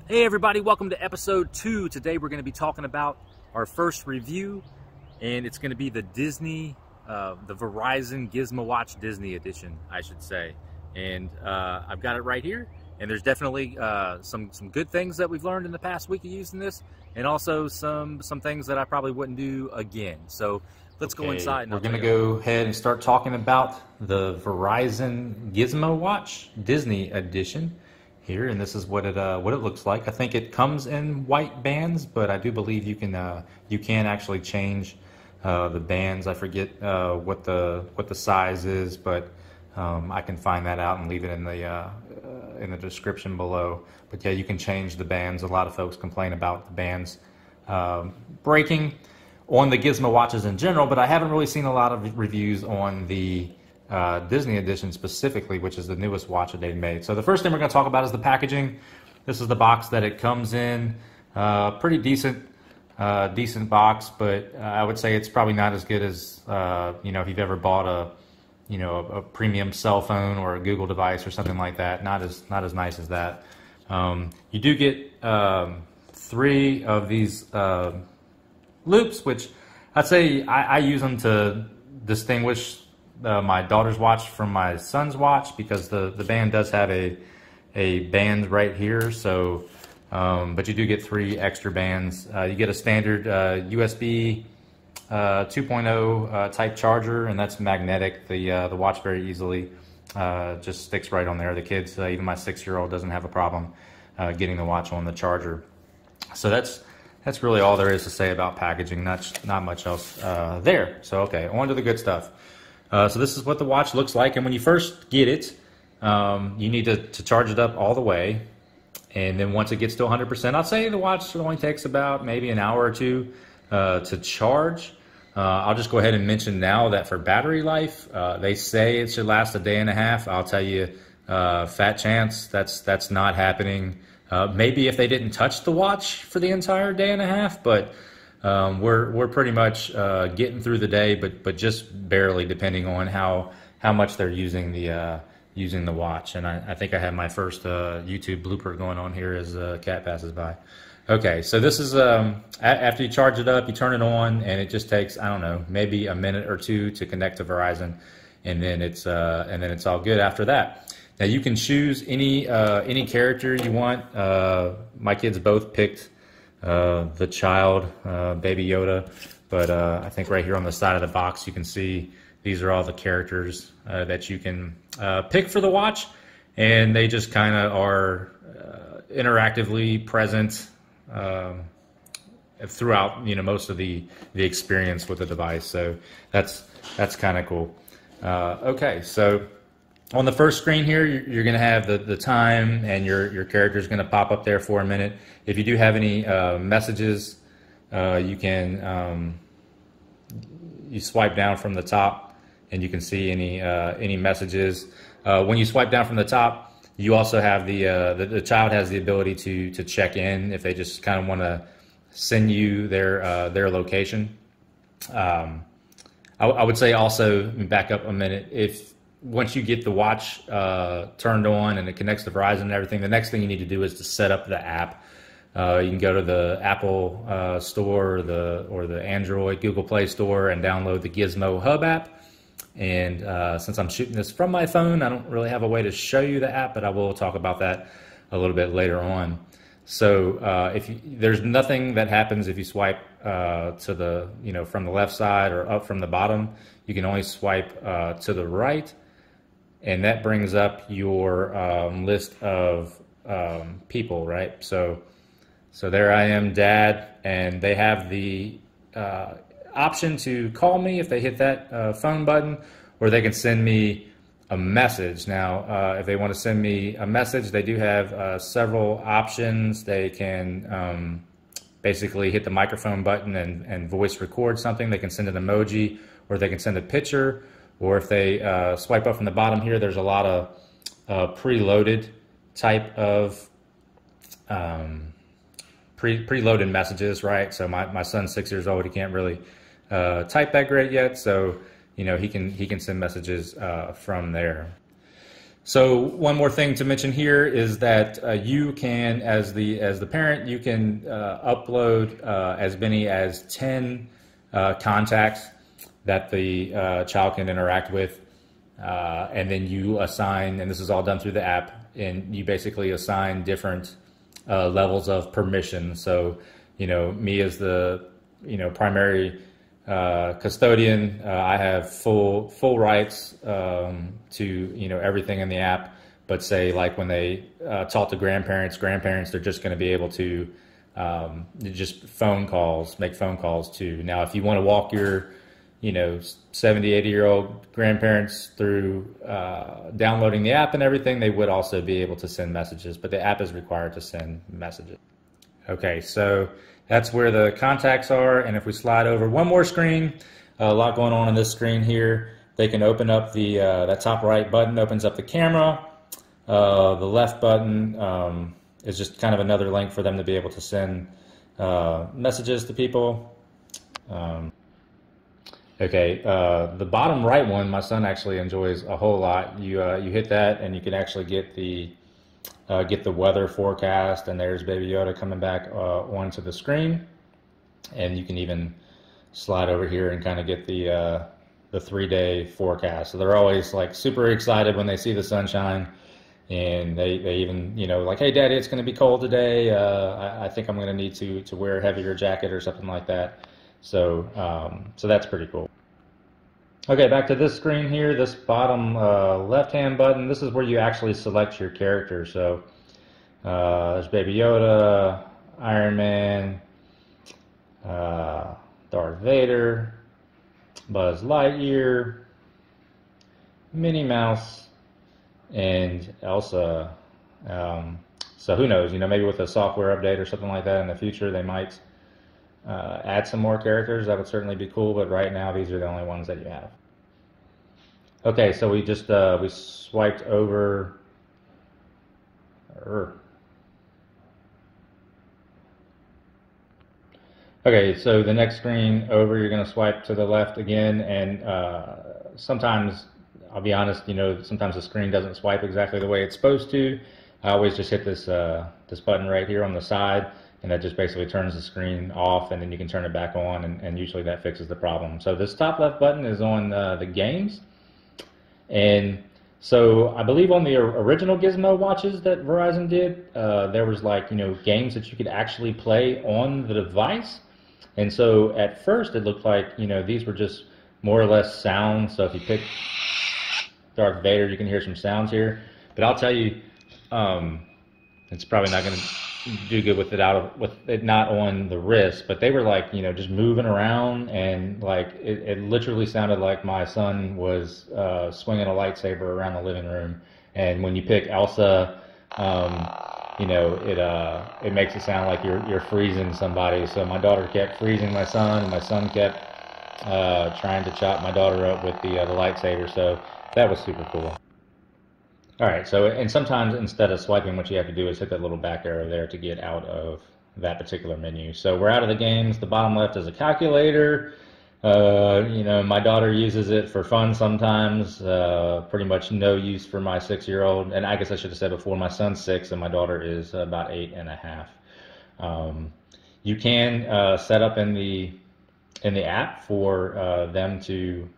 Hey everybody, welcome to episode 2. Today we're going to be talking about our first review, and it's going to be the Verizon Gizmo Watch Disney edition, I should say. And I've got it right here, and there's definitely some good things that we've learned in the past week of using this, and also some things that I probably wouldn't do again. So let's go inside. And we're going to go ahead and start talking about the Verizon Gizmo Watch Disney edition here, and this is what it looks like. I think it comes in white bands, but I do believe you can actually change the bands. I forget what the size is, but I can find that out and leave it in the description below. But yeah, you can change the bands. A lot of folks complain about the bands breaking on the Gizmo watches in general, but I haven't really seen a lot of reviews on the Disney edition specifically, which is the newest watch that they've made. So the first thing we're going to talk about is the packaging. This is the box that it comes in. Pretty decent box, but I would say it's probably not as good as if you've ever bought a premium cell phone or a Google device or something like that. Not as nice as that. You do get 3 of these loops, which I'd say I use them to distinguish my daughter's watch from my son's watch, because the band does have a band right here. So, but you do get 3 extra bands. You get a standard USB 2.0 type charger, and that's magnetic. The watch very easily just sticks right on there. The kids, even my 6-year-old, doesn't have a problem getting the watch on the charger. So that's really all there is to say about packaging. Not much else there. So okay, on to the good stuff. So this is what the watch looks like, and when you first get it, you need to charge it up all the way, and then once it gets to 100%, I'd say the watch only takes about maybe an hour or 2 to charge. I'll just go ahead and mention now that for battery life, they say it should last a day and a half. I'll tell you, fat chance that's not happening. Maybe if they didn't touch the watch for the entire day and a half, but we're pretty much getting through the day, but just barely, depending on how much they're using the watch. And I think I have my first YouTube blooper going on here as a cat passes by. Okay, so this is after you charge it up, you turn it on, and it just takes, I don't know, maybe a minute or 2 to connect to Verizon, and then it's all good after that. Now you can choose any character you want. My kids both picked the child, Baby Yoda, but I think right here on the side of the box you can see these are all the characters that you can pick for the watch, and they just kind of are interactively present throughout most of the experience with the device. So that's kind of cool. Okay, so on the first screen here, you're going to have the time, and your character is going to pop up there for a minute. If you do have any messages, you can you swipe down from the top, and you can see any messages. When you swipe down from the top, you also have the child has the ability to check in if they just kind of want to send you their location. I would say also, back up a minute, once you get the watch turned on and it connects to Verizon and everything, the next thing you need to do is to set up the app. You can go to the Apple store or the Android Google Play store and download the Gizmo Hub app. And since I'm shooting this from my phone, I don't really have a way to show you the app, but I will talk about that a little bit later on. So there's nothing that happens if you swipe to the from the left side or up from the bottom. You can only swipe to the right, and that brings up your list of people, right? So there I am, Dad, and they have the option to call me if they hit that phone button, or they can send me a message. Now, if they want to send me a message, they do have several options. They can basically hit the microphone button and voice record something. They can send an emoji, or they can send a picture. Or if they swipe up from the bottom here, there's a lot of preloaded type of preloaded messages, right? So my son's 6 years old. He can't really type that great yet, so he can send messages from there. So one more thing to mention here is that you can, as the parent, you can upload as many as 10 contacts that the child can interact with, and then you assign, and this is all done through the app, and you basically assign different levels of permission. So, me as the primary custodian, I have full rights to everything in the app. But say like when they talk to grandparents, they're just going to be able to just make phone calls to. Now, if you want to walk your 70, 80-year-old grandparents through downloading the app and everything, they would also be able to send messages, but the app is required to send messages. Okay, so that's where the contacts are, and if we slide over one more screen, a lot going on this screen here. They can open up that top right button opens up the camera. The left button is just kind of another link for them to be able to send messages to people. Okay, the bottom right one, my son actually enjoys a whole lot. You hit that, and you can actually get the weather forecast, and there's Baby Yoda coming back onto the screen, and you can even slide over here and kind of get the 3-day forecast. So they're always like super excited when they see the sunshine, and they even like, hey Daddy, it's going to be cold today. I think I'm going to need to wear a heavier jacket or something like that. So that's pretty cool. Okay, back to this screen here, this bottom left-hand button, this is where you actually select your character. So there's Baby Yoda, Iron Man, Darth Vader, Buzz Lightyear, Minnie Mouse, and Elsa. So who knows, maybe with a software update or something like that in the future, they might add some more characters. That would certainly be cool, but right now these are the only ones that you have. Okay, so we just we swiped over. Okay, so the next screen over, you're going to swipe to the left again, and sometimes, I'll be honest, sometimes the screen doesn't swipe exactly the way it's supposed to. I always just hit this this button right here on the side, and that just basically turns the screen off, and then you can turn it back on, and usually that fixes the problem. So this top left button is on the games, and so I believe on the original Gizmo watches that Verizon did, there was like games that you could actually play on the device, and so at first it looked like these were just more or less sounds. So if you pick Darth Vader, you can hear some sounds here, but I'll tell you, it's probably not going to do good with it not on the wrist, but they were like just moving around, and like it literally sounded like my son was swinging a lightsaber around the living room. And when you pick Elsa, it makes it sound like you're freezing somebody. So my daughter kept freezing my son, and my son kept trying to chop my daughter up with the lightsaber. So that was super cool. All right, so, and sometimes instead of swiping, what you have to do is hit that little back arrow there to get out of that particular menu. So we're out of the games. The bottom left is a calculator. My daughter uses it for fun sometimes. Pretty much no use for my 6-year-old. And I guess I should have said before, my son's 6 and my daughter is about 8.5. You can set up in the app for them to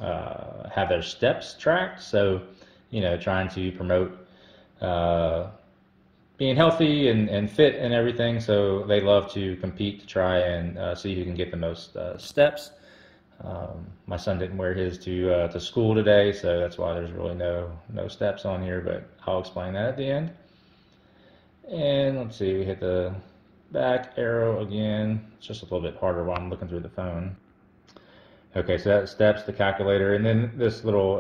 have their steps tracked. So trying to promote being healthy and fit and everything. So they love to compete to try and see who can get the most steps. My son didn't wear his to school today, so that's why there's really no steps on here, but I'll explain that at the end. And let's see, we hit the back arrow again. It's just a little bit harder while I'm looking through the phone. Okay, so that steps, the calculator, and then this little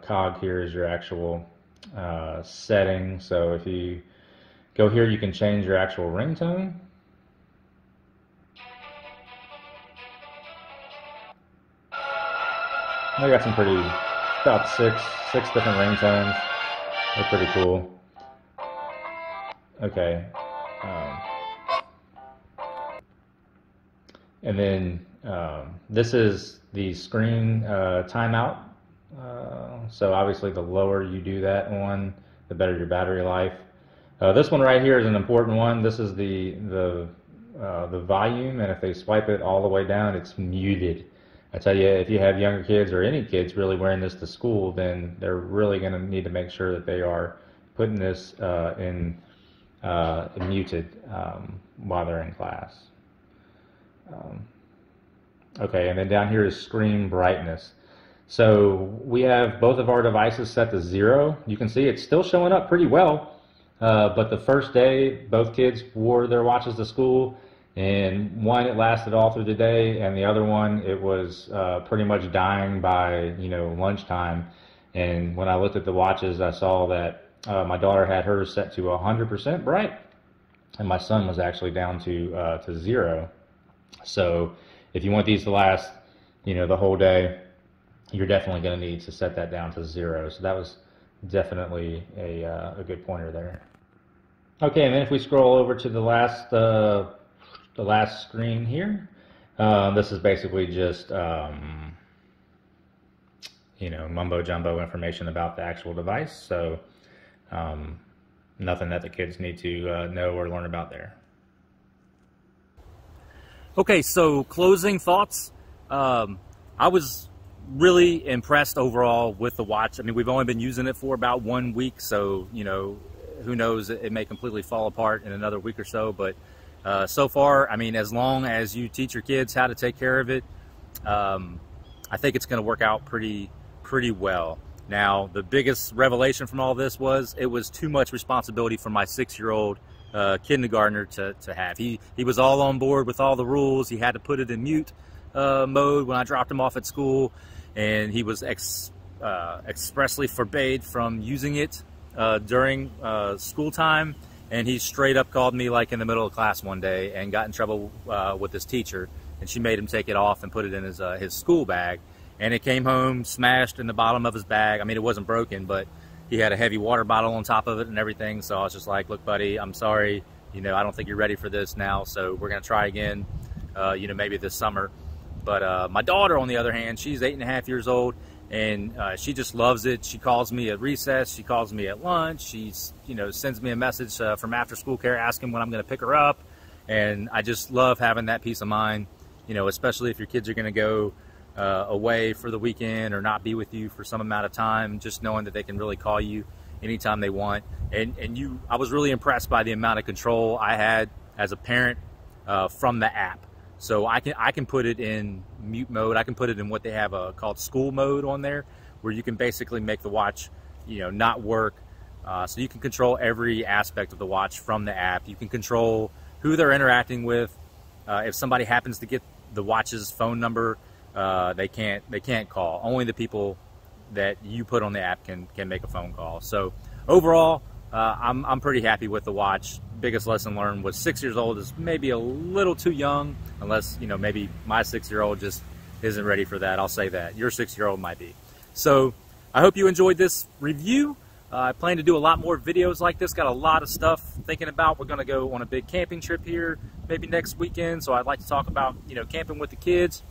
cog here is your actual setting. So if you go here, you can change your actual ringtone. I got some about six different ringtones. They're pretty cool. Okay. And then this is the screen timeout So obviously the lower you do that one, the better your battery life. This one right here is an important one. This is the volume, and if they swipe it all the way down, it's muted. I tell you, if you have younger kids or any kids really wearing this to school, then they're really going to need to make sure that they are putting this in muted while they're in class. Okay, and then down here is screen brightness. So we have both of our devices set to 0. You can see it's still showing up pretty well, but the first day both kids wore their watches to school, and one it lasted all through the day, and the other one it was pretty much dying by lunchtime. And when I looked at the watches, I saw that my daughter had hers set to 100% bright, and my son was actually down to 0. So if you want these to last, the whole day, you're definitely going to need to set that down to 0. So that was definitely a good pointer there. Okay, and then if we scroll over to the last screen here, this is basically just mumbo jumbo information about the actual device. So nothing that the kids need to know or learn about there. Okay, so closing thoughts. I was really impressed overall with the watch. I mean, we've only been using it for about 1 week, so who knows, it may completely fall apart in another week or so, but so far, I mean, as long as you teach your kids how to take care of it, I think it's going to work out pretty well. Now, the biggest revelation from all this was it was too much responsibility for my 6-year-old kindergartner to have. He was all on board with all the rules. He had to put it in mute mode when I dropped him off at school, and he was expressly forbade from using it during school time. And he straight up called me like in the middle of class one day and got in trouble with his teacher, and she made him take it off and put it in his school bag. And it came home smashed in the bottom of his bag. I mean, it wasn't broken, but he had a heavy water bottle on top of it and everything. So I was just like, look, buddy, I'm sorry. I don't think you're ready for this now. So we're going to try again, maybe this summer. But my daughter, on the other hand, she's 8.5 years old, and she just loves it. She calls me at recess. She calls me at lunch. She, sends me a message from after school care asking when I'm going to pick her up. And I just love having that peace of mind, especially if your kids are going to go away for the weekend or not be with you for some amount of time, just knowing that they can really call you anytime they want. And I was really impressed by the amount of control I had as a parent from the app. So I can put it in mute mode. I can put it in what they have called school mode on there, where you can basically make the watch, not work. So you can control every aspect of the watch from the app. You can control who they're interacting with. If somebody happens to get the watch's phone number, they can't call. Only the people that you put on the app can make a phone call. So overall, I'm pretty happy with the watch. Biggest lesson learned was 6 years old is maybe a little too young, unless maybe my 6-year-old just isn't ready for that. I'll say that your 6-year-old might be. So I hope you enjoyed this review. I plan to do a lot more videos like this. Got a lot of stuff thinking about. We're going to go on a big camping trip here maybe next weekend, so I'd like to talk about camping with the kids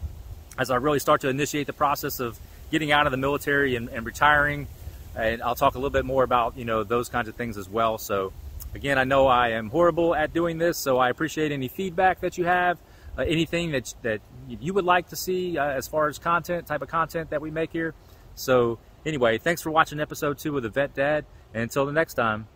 as I really start to initiate the process of getting out of the military and retiring. And I'll talk a little bit more about those kinds of things as well. So again, I know I am horrible at doing this, so I appreciate any feedback that you have, anything that you would like to see as far as type of content that we make here. So anyway, thanks for watching episode 2 of The Vet Dad, and until the next time,